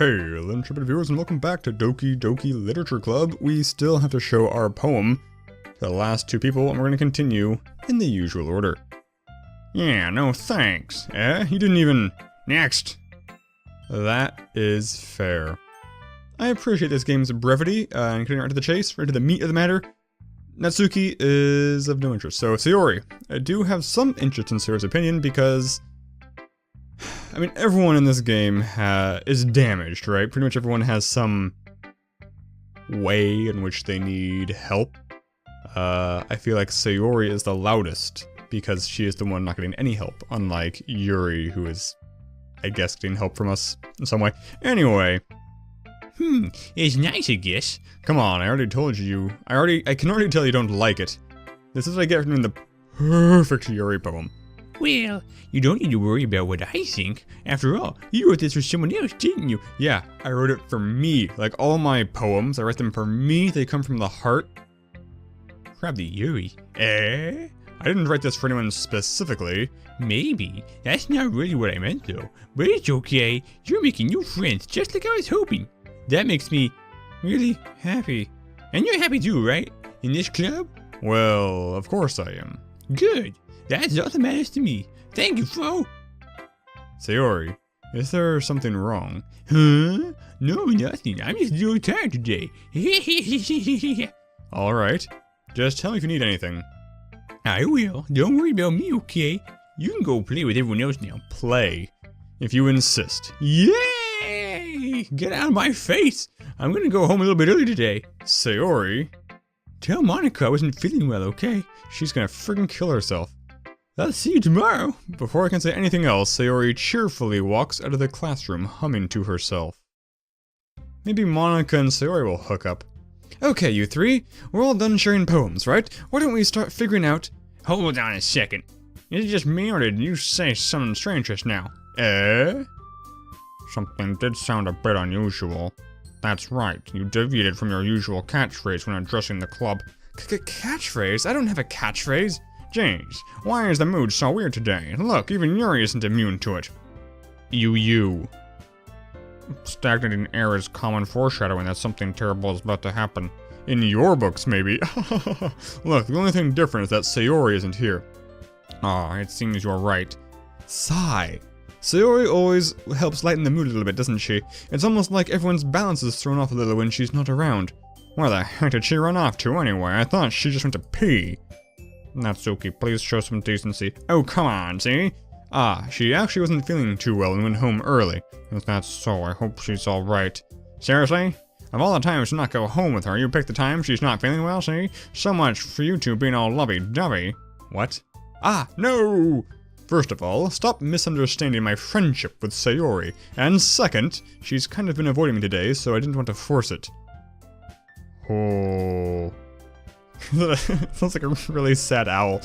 Hello, intrepid viewers, and welcome back to Doki Doki Literature Club. We still have to show our poem to the last two people, and we're going to continue in the usual order. Yeah, no thanks. You didn't even... Next! That is fair. I appreciate this game's brevity, and getting right to the chase, right to the meat of the matter. Natsuki is of no interest. So, Sayori, I do have some interest in Sayori's opinion because... I mean, everyone in this game is damaged, right? Pretty much everyone has some way in which they need help. I feel like Sayori is the loudest because she is the one not getting any help, unlike Yuri, who is, I guess, getting help from us in some way. Anyway. It's nice, I guess. Come on, I already told you. I can already tell you don't like it. This is what I get from the perfect Yuri poem. Well, you don't need to worry about what I think. After all, you wrote this for someone else, didn't you? Yeah, I wrote it for me. Like all my poems, I write them for me. They come from the heart. Probably Yuri. I didn't write this for anyone specifically. Maybe. That's not really what I meant, though. But it's okay. You're making new friends, just like I was hoping. That makes me really happy. And you're happy too, right? In this club? Well, of course I am. Good. That's all that matters to me. Thank you, Fo. Sayori, is there something wrong? Huh? No, nothing. I'm just a little tired today. Alright. Just tell me if you need anything. I will. Don't worry about me, okay? You can go play with everyone else now. Play. If you insist. Yay! Get out of my face! I'm gonna go home a little bit early today. Sayori? Tell Monica I wasn't feeling well, okay? She's gonna friggin' kill herself. I'll see you tomorrow. Before I can say anything else, Sayori cheerfully walks out of the classroom, humming to herself. Maybe Monica and Sayori will hook up. Okay, you three, we're all done sharing poems, right? Why don't we start figuring out... Hold on a second. Is it just me, or did you say something strange just now? Something did sound a bit unusual. That's right, you deviated from your usual catchphrase when addressing the club. Catchphrase? I don't have a catchphrase. Jeez, why is the mood so weird today? Look, even Yuri isn't immune to it. You. Stagnating air is common foreshadowing that something terrible is about to happen. In your books, maybe. Look, the only thing different is that Sayori isn't here. It seems you're right. Sigh. Sayori always helps lighten the mood a little bit, doesn't she? It's almost like everyone's balance is thrown off a little when she's not around. Where the heck did she run off to anyway? I thought she just went to pee. Natsuki, please show some decency. Oh, come on, see? She actually wasn't feeling too well and went home early. If that's so, I hope she's alright. Seriously? Of all the times to not go home with her, you picked the time she's not feeling well, see? So much for you two being all lovey-dovey. What? No! First of all, stop misunderstanding my friendship with Sayori. And second, she's kind of been avoiding me today, so I didn't want to force it. Oh... Sounds like a really sad owl.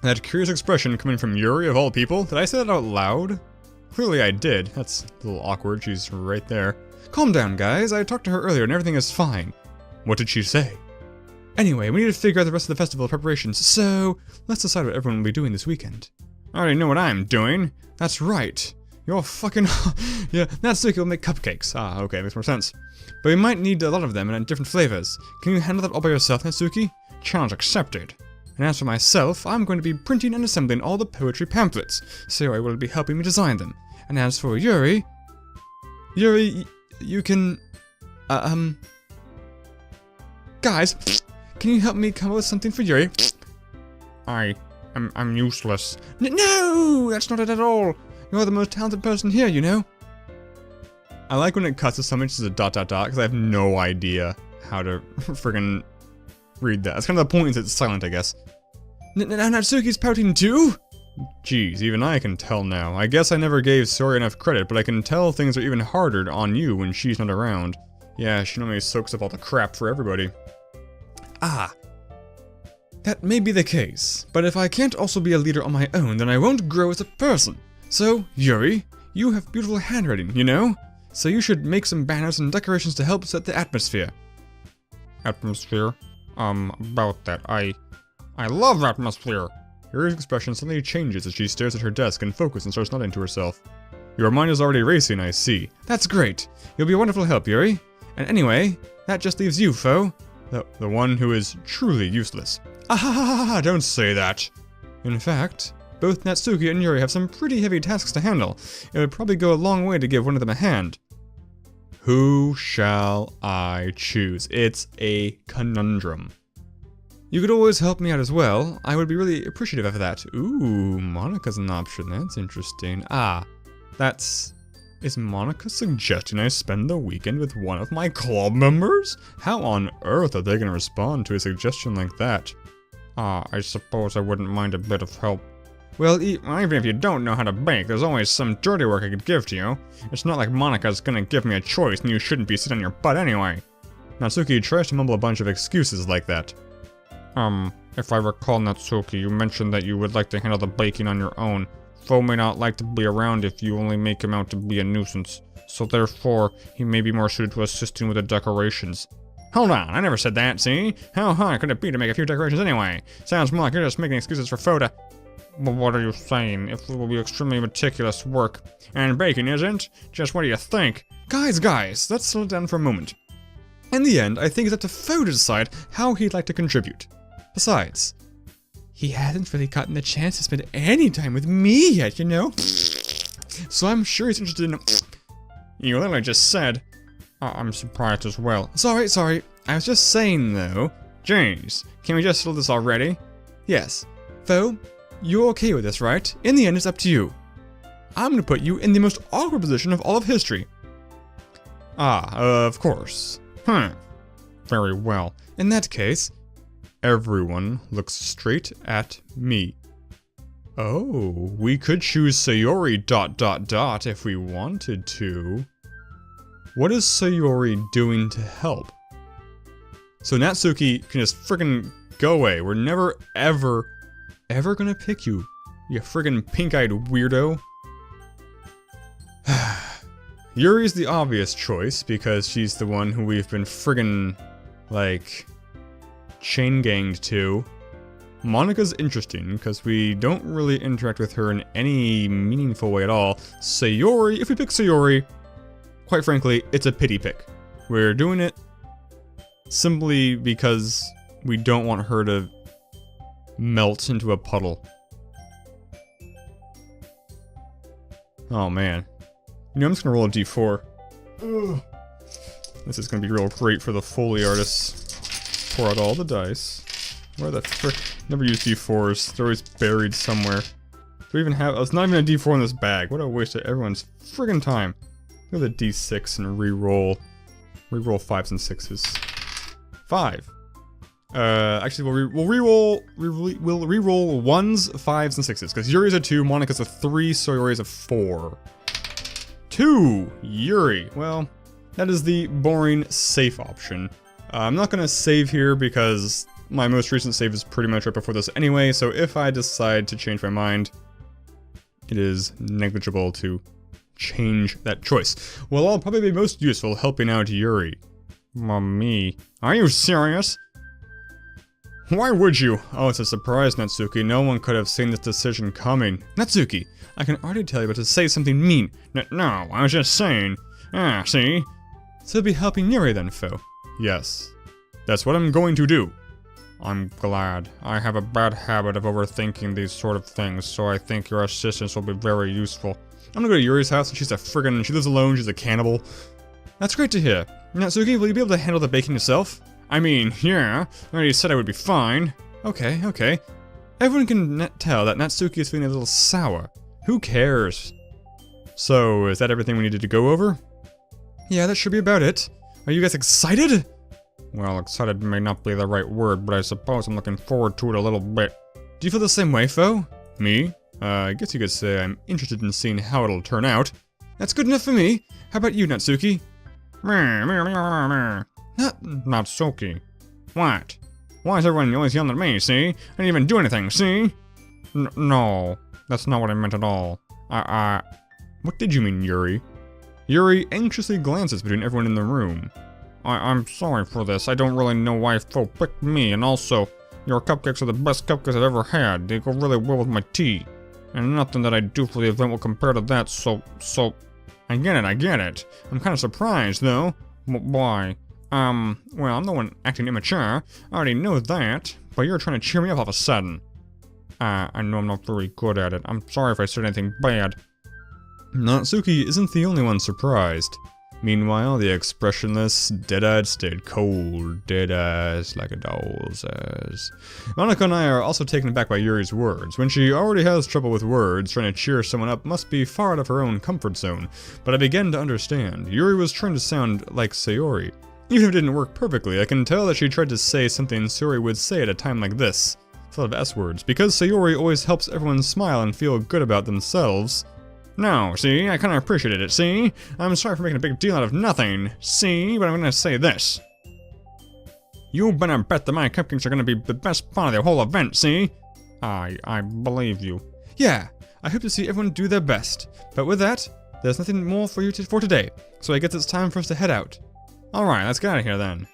That curious expression coming from Yuri of all people. Did I say that out loud? Clearly I did. That's a little awkward. She's right there. Calm down, guys. I talked to her earlier and everything is fine. What did she say? Anyway, we need to figure out the rest of the festival preparations, so let's decide what everyone will be doing this weekend. I already know what I'm doing. That's right. You're fucking... Yeah, Natsuki will make cupcakes. Okay, makes more sense. But we might need a lot of them and in different flavors. Can you handle that all by yourself, Natsuki? Challenge accepted. And as for myself, I'm going to be printing and assembling all the poetry pamphlets. Sayori will be helping me design them. And as for Yuri... Yuri, you can... Guys, can you help me come up with something for Yuri? I'm useless. No, that's not it at all. You're the most talented person here, you know? I like when it cuts to something just as a ... because I have no idea how to friggin' read that. That's kind of the point, is it's silent, I guess. Natsuki's pouting too? Jeez, even I can tell now. I guess I never gave Sayori enough credit, but I can tell things are even harder on you when she's not around. Yeah, she normally soaks up all the crap for everybody. That may be the case, but if I can't also be a leader on my own, then I won't grow as a person. So, Yuri, you have beautiful handwriting, you know? So you should make some banners and decorations to help set the atmosphere. Atmosphere? About that, I love atmosphere! Yuri's expression suddenly changes as she stares at her desk and focuses and starts nodding to herself. Your mind is already racing, I see. That's great. You'll be a wonderful help, Yuri. And anyway, that just leaves you, Foe. The one who is truly useless. Ah, don't say that. In fact, both Natsuki and Yuri have some pretty heavy tasks to handle. It would probably go a long way to give one of them a hand. Who shall I choose? It's a conundrum. You could always help me out as well. I would be really appreciative of that. Ooh, Monika's an option. That's interesting. Is Monika suggesting I spend the weekend with one of my club members? How on earth are they going to respond to a suggestion like that? I suppose I wouldn't mind a bit of help. Well, even if you don't know how to bake, there's always some dirty work I could give to you. It's not like Monika's gonna give me a choice and you shouldn't be sitting on your butt anyway. Natsuki tries to mumble a bunch of excuses like that. If I recall, Natsuki, you mentioned that you would like to handle the baking on your own. Foe may not like to be around if you only make him out to be a nuisance. So therefore, he may be more suited to assisting with the decorations. Hold on, I never said that, see? How hard could it be to make a few decorations anyway? Sounds more like you're just making excuses for Foe to... Well, what are you saying? It will be extremely meticulous work. And baking isn't? Just what do you think? Guys, let's slow down for a moment. In the end, I think it's up to Foe to decide how he'd like to contribute. Besides, he hasn't really gotten the chance to spend any time with me yet, you know? So I'm sure he's interested in... You literally just said... I'm surprised as well. Sorry. I was just saying, though. Jeez, can we just settle this already? Yes. Foe, you're okay with this, right? In the end, it's up to you. I'm gonna put you in the most awkward position of all of history. Of course. Very well. In that case, everyone looks straight at me. Oh, we could choose Sayori ... if we wanted to. What is Sayori doing to help? So Natsuki can just friggin' go away. We're never, ever gonna pick you, you friggin' pink-eyed weirdo. Yuri's the obvious choice because she's the one who we've been friggin', like, chain-ganged to. Monika's interesting because we don't really interact with her in any meaningful way at all. Sayori, if we pick Sayori, quite frankly, it's a pity pick. We're doing it simply because we don't want her to melt into a puddle. Oh man. You know, I'm just gonna roll a d4. Ugh. This is gonna be real great for the Foley artists. Pour out all the dice. Where the frick? Never use d4s. They're always buried somewhere. Do we even have... Oh, it's not even a d4 in this bag. What a waste of everyone's friggin' time. Go to the d6 and re-roll. Re-roll 5s and 6s. 5. Actually, we'll re-roll 1s, 5s, and 6s. Because Yuri's a 2, Monika's a 3, Sayori's a 4. 2! Yuri. Well, that is the boring, safe option. I'm not gonna save here because my most recent save is pretty much right before this anyway, so if I decide to change my mind, it is negligible to change that choice. Well, I'll probably be most useful helping out Yuri. Me. Are you serious? Why would you? Oh, it's a surprise, Natsuki. No one could have seen this decision coming. Natsuki, I can already tell you about to say something mean. No, I was just saying. See? So you'll be helping Yuri then, Foe? Yes. That's what I'm going to do. I'm glad. I have a bad habit of overthinking these sort of things, so I think your assistance will be very useful. I'm gonna go to Yuri's house, and she's a friggin'... She lives alone, she's a cannibal. That's great to hear. Natsuki, will you be able to handle the baking yourself? I mean, yeah. I already said I would be fine. Okay. Everyone can tell that Natsuki is feeling a little sour. Who cares? So, is that everything we needed to go over? Yeah, that should be about it. Are you guys excited? Well, excited may not be the right word, but I suppose I'm looking forward to it a little bit. Do you feel the same way, Foe? Me? I guess you could say I'm interested in seeing how it'll turn out. That's good enough for me. How about you, Natsuki? Natsuki. What? Why is everyone always yelling at me, see? I didn't even do anything, see? No, that's not what I meant at all. What did you mean, Yuri? Yuri anxiously glances between everyone in the room. I'm sorry for this. I don't really know why Foe picked me, and also, your cupcakes are the best cupcakes I've ever had. They go really well with my tea. And nothing that I do for the event will compare to that, so... I get it. I'm kind of surprised, though. Why? Well, I'm the one acting immature. I already know that, but you're trying to cheer me up all of a sudden. I know I'm not very good at it. I'm sorry if I said anything bad. Natsuki isn't the only one surprised. Meanwhile, the expressionless, dead-eyed stayed cold, dead-eyes like a doll's eyes. Monika and I are also taken aback by Yuri's words. When she already has trouble with words, trying to cheer someone up must be far out of her own comfort zone. But I began to understand. Yuri was trying to sound like Sayori. Even if it didn't work perfectly, I can tell that she tried to say something Sayori would say at a time like this. Full of S-words. Because Sayori always helps everyone smile and feel good about themselves. No, see, I kinda appreciated it, see? I'm sorry for making a big deal out of nothing, see? But I'm gonna say this. You better bet that my cupcakes are gonna be the best part of the whole event, see? I believe you. Yeah, I hope to see everyone do their best. But with that, there's nothing more for you for today, so I guess it's time for us to head out. Alright, let's get out of here then.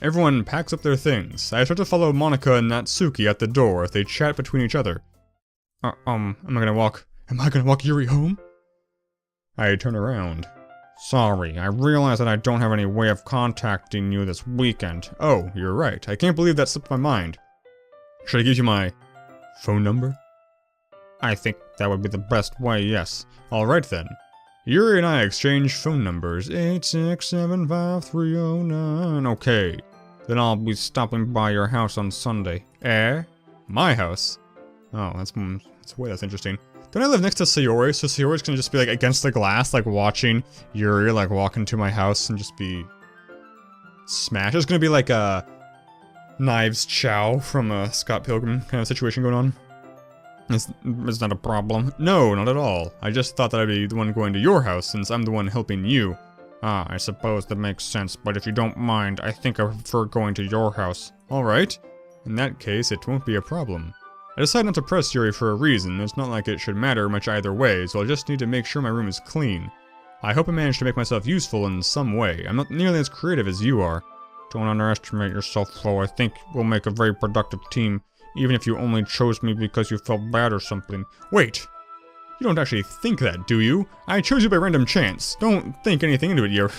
Everyone packs up their things. I start to follow Monika and Natsuki at the door as they chat between each other. Am I gonna walk Yuri home? I turn around. Sorry, I realize that I don't have any way of contacting you this weekend. Oh, you're right. I can't believe that slipped my mind. Should I give you my phone number? I think that would be the best way, yes. Alright then. Yuri and I exchange phone numbers. 8675309. Okay. Then I'll be stopping by your house on Sunday. My house? Oh, that's interesting. Don't I live next to Sayori, so Sayori's gonna just be like against the glass, like watching Yuri like walk into my house and just be smashed. It's gonna be like a Knives Chow from a Scott Pilgrim kind of situation going on. It's not a problem. No, not at all. I just thought that I'd be the one going to your house since I'm the one helping you. I suppose that makes sense, but if you don't mind, I think I prefer going to your house. Alright. In that case, it won't be a problem. I decided not to press Yuri for a reason. It's not like it should matter much either way, so I'll just need to make sure my room is clean. I hope I managed to make myself useful in some way. I'm not nearly as creative as you are. Don't underestimate yourself, Flo. I think we'll make a very productive team, even if you only chose me because you felt bad or something. Wait! You don't actually think that, do you? I chose you by random chance. Don't think anything into it, Yuri.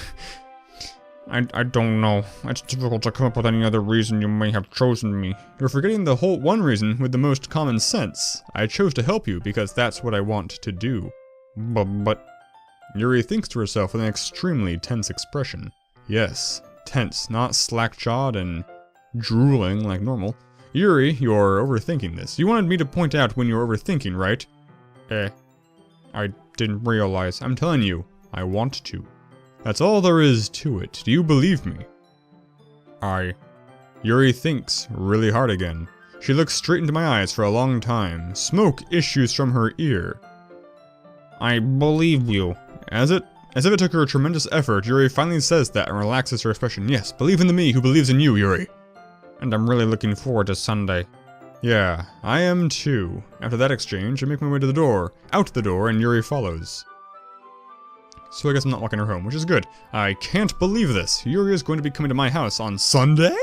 I don't know. It's difficult to come up with any other reason you may have chosen me. You're forgetting the whole one reason with the most common sense. I chose to help you because that's what I want to do. But... Yuri thinks to herself with an extremely tense expression. Yes, tense, not slack-jawed and drooling like normal. Yuri, you're overthinking this. You wanted me to point out when you're overthinking, right? I didn't realize. I'm telling you, I want to. That's all there is to it. Do you believe me? Yuri thinks really hard again. She looks straight into my eyes for a long time. Smoke issues from her ear. I believe you. As if it took her a tremendous effort, Yuri finally says that and relaxes her expression. Yes, believe in the me who believes in you, Yuri. And I'm really looking forward to Sunday. Yeah, I am too. After that exchange, I make my way to the door. Out the door, and Yuri follows. So I guess I'm not walking her home, which is good. I can't believe this. Yuri is going to be coming to my house on Sunday?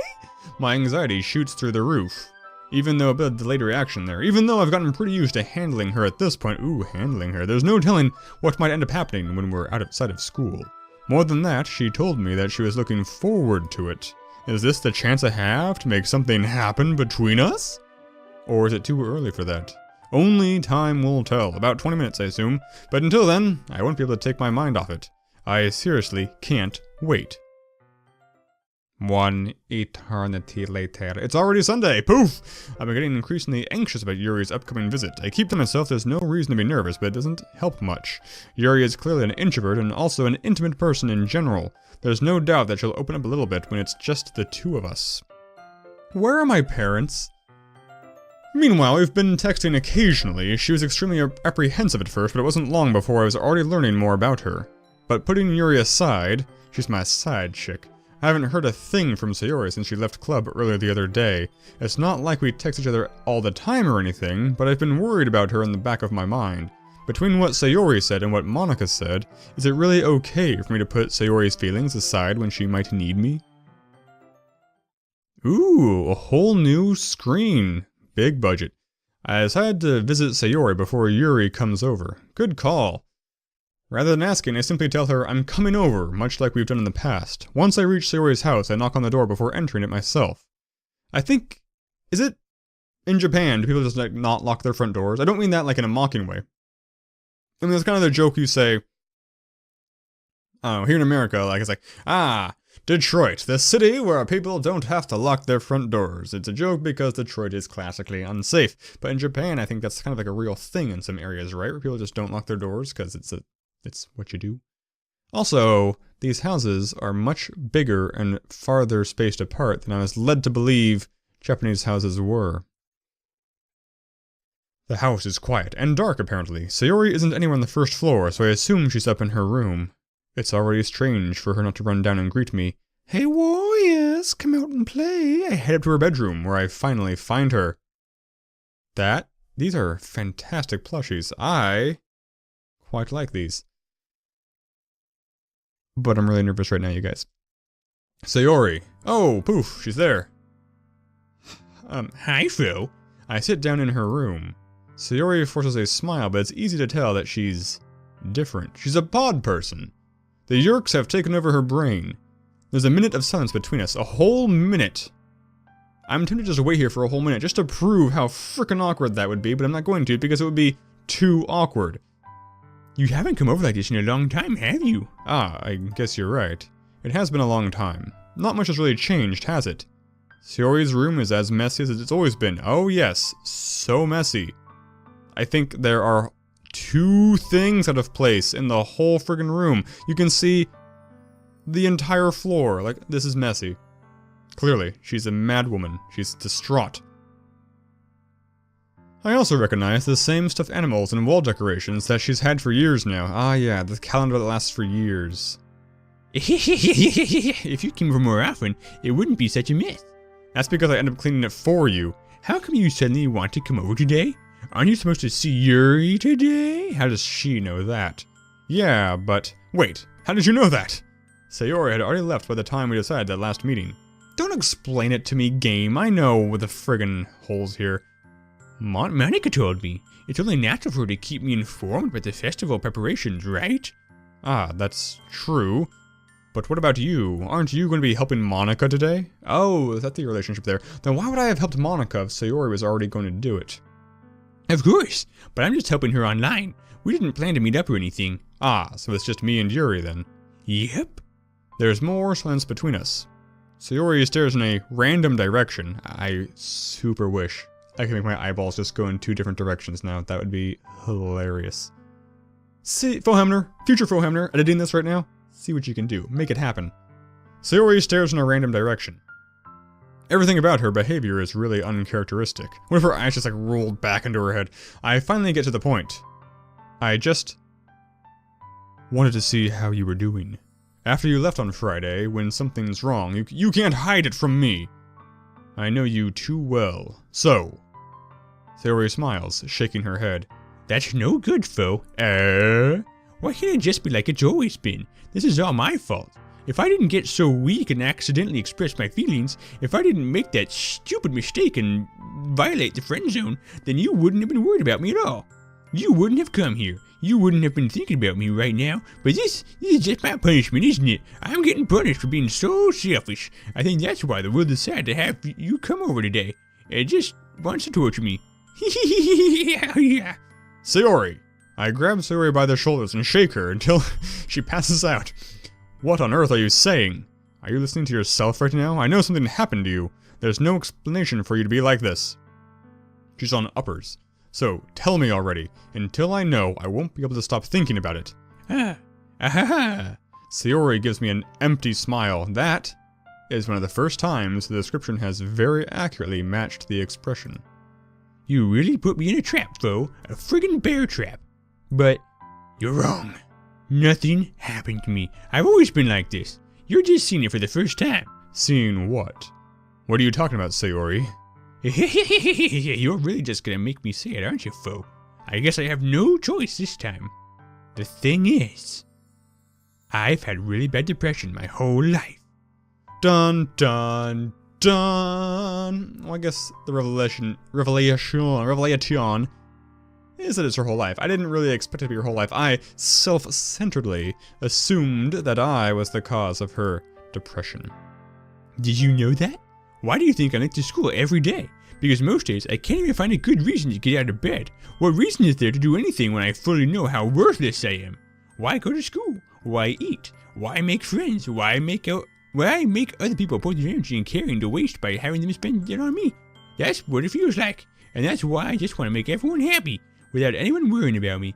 My anxiety shoots through the roof. Even though a bit of delayed reaction there. Even though I've gotten pretty used to handling her at this point. Ooh, handling her. There's no telling what might end up happening when we're outside of school. More than that, she told me that she was looking forward to it. Is this the chance I have to make something happen between us? Or is it too early for that? Only time will tell. About 20 minutes, I assume. But until then, I won't be able to take my mind off it. I seriously can't wait. 1 eternity later. It's already Sunday! Poof! I've been getting increasingly anxious about Yuri's upcoming visit. I keep to myself there's no reason to be nervous, but it doesn't help much. Yuri is clearly an introvert and also an intimate person in general. There's no doubt that she'll open up a little bit when it's just the two of us. Where are my parents? Meanwhile, we've been texting occasionally. She was extremely apprehensive at first, but it wasn't long before I was already learning more about her. But putting Yuri aside, she's my side chick. I haven't heard a thing from Sayori since she left club earlier the other day. It's not like we text each other all the time or anything, but I've been worried about her in the back of my mind. Between what Sayori said and what Monika said, is it really okay for me to put Sayori's feelings aside when she might need me? Ooh, a whole new screen. Big budget. I decided to visit Sayori before Yuri comes over. Good call. Rather than asking, I simply tell her I'm coming over, much like we've done in the past. Once I reach Sayori's house, I knock on the door before entering it myself. I think... Is it... In Japan, do people just like not lock their front doors? I don't mean that like in a mocking way. I mean, it's kind of the joke you say... here in America, like, it's like, Detroit, the city where people don't have to lock their front doors. It's a joke because Detroit is classically unsafe. But in Japan, I think that's kind of like a real thing in some areas, right? Where people just don't lock their doors because it's what you do. Also, these houses are much bigger and farther spaced apart than I was led to believe Japanese houses were. The house is quiet and dark, apparently. Sayori isn't anywhere on the first floor, so I assume she's up in her room. It's already strange for her not to run down and greet me. Hey warriors, come out and play. I head up to her bedroom, where I finally find her. These are fantastic plushies. I quite like these. But I'm really nervous right now, you guys. Sayori. Oh, poof, she's there. Hi, Phil. I sit down in her room. Sayori forces a smile, but it's easy to tell that she's different. She's a pod person. The yerks have taken over her brain. There's a minute of silence between us. A whole minute. I'm tempted to just wait here for a whole minute, just to prove how frickin' awkward that would be, but I'm not going to, because it would be too awkward. You haven't come over like this in a long time, have you? I guess you're right. It has been a long time. Not much has really changed, has it? Sayori's room is as messy as it's always been. Oh yes, so messy. I think there are 2 things out of place in the whole friggin' room. You can see the entire floor. Like, this is messy. Clearly, she's a mad woman. She's distraught. I also recognize the same stuffed animals and wall decorations that she's had for years now. Ah yeah, the calendar that lasts for years. If you came over more often, it wouldn't be such a mess. That's because I end up cleaning it for you. How come you suddenly want to come over today? Aren't you supposed to see Yuri today? How does she know that? Yeah, but... Wait, how did you know that? Sayori had already left by the time we decided that last meeting. Don't explain it to me, game. I know with the friggin' holes here. Monica told me. It's only natural for her to keep me informed about the festival preparations, right? That's true. But what about you? Aren't you going to be helping Monica today? Oh, is that the relationship there? Then why would I have helped Monica if Sayori was already going to do it? Of course, but I'm just helping her online. We didn't plan to meet up or anything. So it's just me and Yuri then. Yep. There's more silence between us. Sayori stares in a random direction. I super wish I could make my eyeballs just go in 2 different directions now. That would be hilarious. See, Foehamner, future Foehamner, editing this right now. See what you can do. Make it happen. Sayori stares in a random direction. Everything about her behavior is really uncharacteristic. One of her eyes just like rolled back into her head. I finally get to the point. I just wanted to see how you were doing. After you left on Friday, when something's wrong, you can't hide it from me. I know you too well. So, Sayori smiles, shaking her head. That's no good, Fo. Why can't it just be like it's always been? This is all my fault. If I didn't get so weak and accidentally express my feelings, if I didn't make that stupid mistake and violate the friend zone, then you wouldn't have been worried about me at all. You wouldn't have come here. You wouldn't have been thinking about me right now. But this is just my punishment, isn't it? I'm getting punished for being so selfish. I think that's why the world decided to have you come over today. It just wants to torture me. Yeah. Sayori! I grab Sayori by the shoulders and shake her until she passes out. What on earth are you saying? Are you listening to yourself right now? I know something happened to you. There's no explanation for you to be like this. She's on uppers. So, tell me already. Until I know, I won't be able to stop thinking about it. Sayori gives me an empty smile. That is one of the first times the description has very accurately matched the expression. You really put me in a trap, Fo. A friggin' bear trap. But you're wrong. Nothing happened to me. I've always been like this. You're just seeing it for the first time. Seeing what? What are you talking about, Sayori? You're really just gonna make me say it, aren't you, Fo? I guess I have no choice this time. The thing is, I've had really bad depression my whole life. Dun dun dun. Well, I guess the revelation is that it's her whole life. I didn't really expect it to be her whole life. I self-centeredly assumed that I was the cause of her depression. Did you know that? Why do you think I like to school every day? Because most days I can't even find a good reason to get out of bed. What reason is there to do anything when I fully know how worthless I am? Why go to school? Why eat? Why make friends? Why make other people put their energy and caring to waste by having them spend it on me? That's what it feels like. And that's why I just want to make everyone happy, without anyone worrying about me.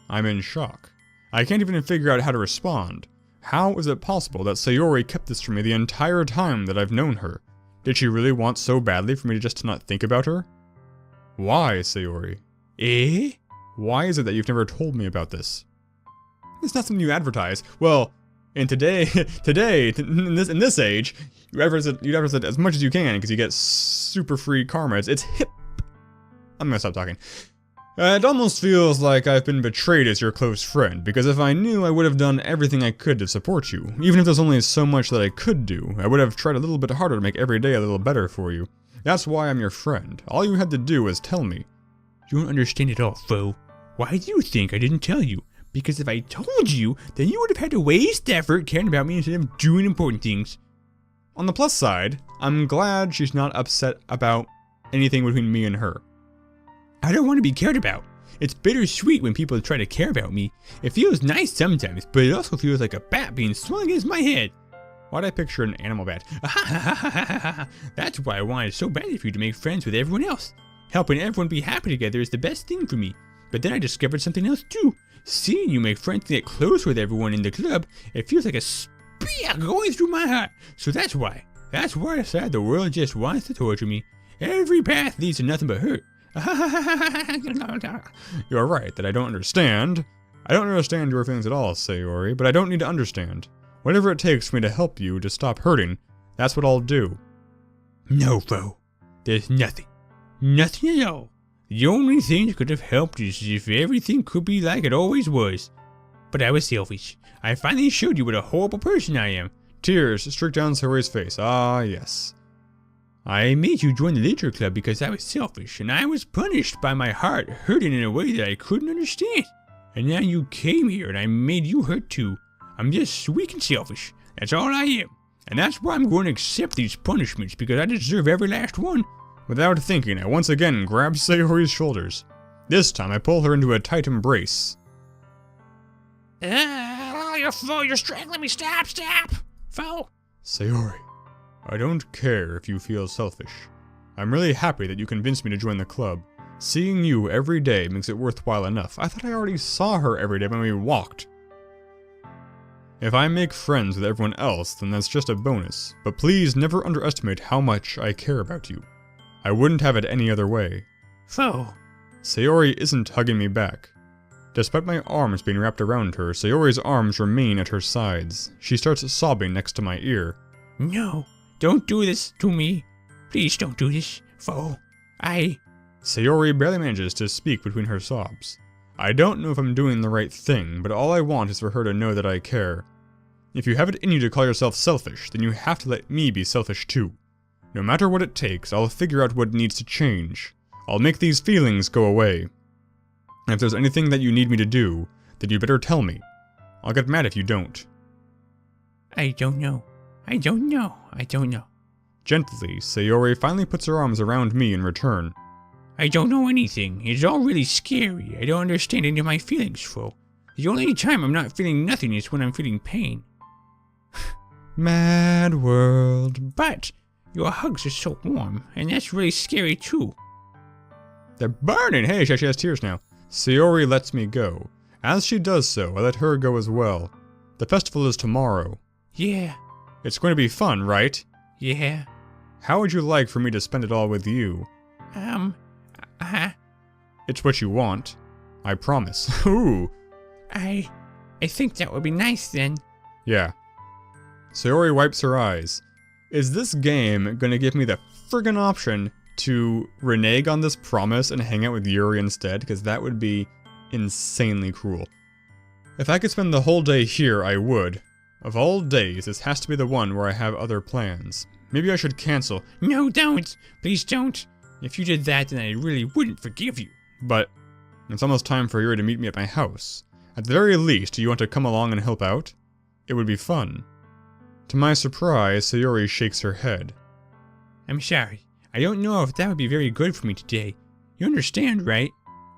I'm in shock. I can't even figure out how to respond. How is it possible that Sayori kept this from me the entire time that I've known her? Did she really want so badly for me to just not think about her? Why, Sayori? Eh? Why is it that you've never told me about this? It's not something you advertise. Well, in in this age, you advertise it as much as you can because you get super free karma. It's hip. I'm gonna stop talking. It almost feels like I've been betrayed as your close friend, because if I knew, I would have done everything I could to support you. Even if there's only so much that I could do, I would have tried a little bit harder to make every day a little better for you. That's why I'm your friend. All you had to do was tell me. You don't understand at all, Foe. Why do you think I didn't tell you? Because if I told you, then you would have had to waste effort caring about me instead of doing important things. On the plus side, I'm glad she's not upset about anything between me and her. I don't want to be cared about. It's bittersweet when people try to care about me. It feels nice sometimes, but it also feels like a bat being swung against my head. Why'd I picture an animal bat? That's why I wanted so badly for you to make friends with everyone else. Helping everyone be happy together is the best thing for me. But then I discovered something else too. Seeing you make friends and get close with everyone in the club, it feels like a spear going through my heart. So that's why I decided the world just wants to torture me. Every path leads to nothing but hurt. You're right that I don't understand. I don't understand your feelings at all, Sayori, but I don't need to understand. Whatever it takes for me to help you to stop hurting, that's what I'll do. No, Foe. There's nothing. Nothing at all. The only thing that could have helped is if everything could be like it always was. But I was selfish. I finally showed you what a horrible person I am. Tears streaked down Sayori's face. Ah, yes. I made you join the literature club because I was selfish, and I was punished by my heart hurting in a way that I couldn't understand. And now you came here, and I made you hurt too. I'm just weak and selfish. That's all I am. And that's why I'm going to accept these punishments, because I deserve every last one. Without thinking, I once again grab Sayori's shoulders. This time, I pull her into a tight embrace. You're strangling me. Stop. Foe. Sayori. I don't care if you feel selfish. I'm really happy that you convinced me to join the club. Seeing you every day makes it worthwhile enough. I thought I already saw her every day when we walked. If I make friends with everyone else, then that's just a bonus. But please never underestimate how much I care about you. I wouldn't have it any other way. Foe. Sayori isn't hugging me back. Despite my arms being wrapped around her, Sayori's arms remain at her sides. She starts sobbing next to my ear. No. Don't do this to me. Please don't do this, Foe. Sayori barely manages to speak between her sobs. I don't know if I'm doing the right thing, but all I want is for her to know that I care. If you have it in you to call yourself selfish, then you have to let me be selfish too. No matter what it takes, I'll figure out what needs to change. I'll make these feelings go away. And if there's anything that you need me to do, then you better tell me. I'll get mad if you don't. I don't know. Gently, Sayori finally puts her arms around me in return. I don't know anything. It's all really scary. I don't understand any of my feelings, Foe. The only time I'm not feeling nothing is when I'm feeling pain. Mad world. But your hugs are so warm, and that's really scary too. They're burning! Hey, she has tears now. Sayori lets me go. As she does so, I let her go as well. The festival is tomorrow. Yeah. It's going to be fun, right? Yeah. How would you like for me to spend it all with you? It's what you want. I promise. Ooh. I think that would be nice then. Yeah. Sayori wipes her eyes. Is this game gonna give me the friggin' option to renege on this promise and hang out with Yuri instead? Because that would be insanely cruel. If I could spend the whole day here, I would. Of all days, this has to be the one where I have other plans. Maybe I should cancel. No, don't. Please don't. If you did that, then I really wouldn't forgive you. But it's almost time for Yuri to meet me at my house. At the very least, do you want to come along and help out? It would be fun. To my surprise, Sayori shakes her head. I'm sorry. I don't know if that would be very good for me today. You understand, right?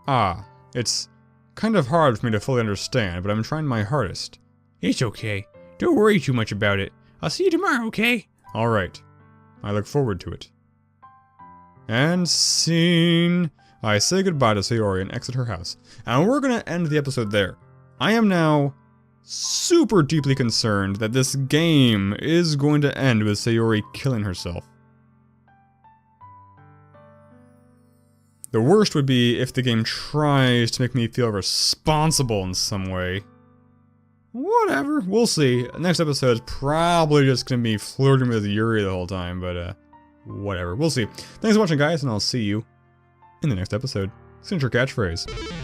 Ah, it's kind of hard for me to fully understand, but I'm trying my hardest. It's okay. Don't worry too much about it. I'll see you tomorrow, okay? Alright. I look forward to it. And scene. I say goodbye to Sayori and exit her house. And we're gonna end the episode there. I am now super deeply concerned that this game is going to end with Sayori killing herself. The worst would be if the game tries to make me feel responsible in some way. Whatever, we'll see. Next episode is probably just gonna be flirting with Yuri the whole time, but whatever, we'll see. Thanks for watching, guys, and I'll see you in the next episode. Signature catchphrase.